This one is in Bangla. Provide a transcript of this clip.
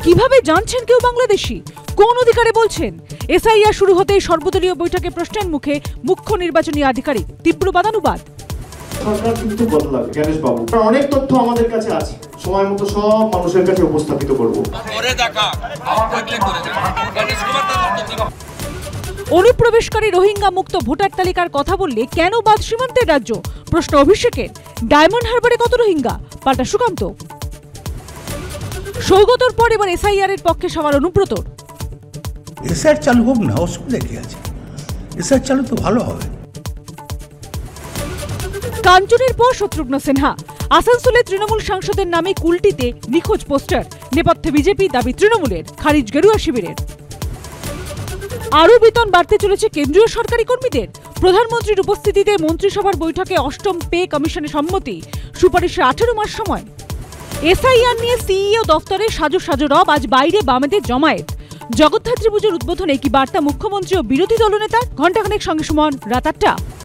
কিভাবে জানছেন কেউ বাংলাদেশি? কোন অধিকারে বলছেন? এসআইআর শুরু হতেই সর্বদলীয় বৈঠকে প্রশ্নের মুখে মুখ্য নির্বাচনী আধিকারিক, তীব্র বাদানুবাদ। সরকার কিন্তু বদলাবে গণেশ বাবু, অনেক তথ্য আমাদের কাছে আছে, সময় মতো সব মানুষের কাছে উপস্থাপিত করব। অনুপ্রবেশকারী রোহিঙ্গা মুক্ত ভোটার তালিকার কথা বললে কেন বাদ সীমান্তের রাজ্য? প্রশ্ন অভিষেকের। ডায়মন্ড হারবারে কত রোহিঙ্গা? পাল্টা সুকান্ত। সৌগতর পর এবার এসআইআর এর পক্ষে সবার অনুব্রতর। এসআইআর চালু হোক না, অসুবিধা কি আছে? এসআইআর চালু তো ভালো হবে। কাঞ্চনের পর শত্রুঘ্ন সিনহা। আসানসোলে তৃণমূল সাংসদের নামে কুলটিতে নিখোঁজ পোস্টার। নেপথ্যে বিজেপি, দাবি তৃণমূলের, খারিজ গেরুয়া শিবিরের। আরও বেতন বাড়তে চলেছে কেন্দ্রীয় সরকারি কর্মীদের। প্রধানমন্ত্রীর উপস্থিতিতে মন্ত্রিসভার বৈঠকে অষ্টম পে কমিশনের সম্মতি। সুপারিশে 18 মাস সময়। এসআইআর নিয়ে সিইও দফতরে সাজো সাজো রব, আজ বাইরে বামেদের জমায়েত। জগদ্ধাত্রী পুজোর উদ্বোধনে কি বার্তা মুখ্যমন্ত্রী ও বিরোধী দলনেতার? ঘণ্টাখানেক সঙ্গে সুমন, রাত 8টা।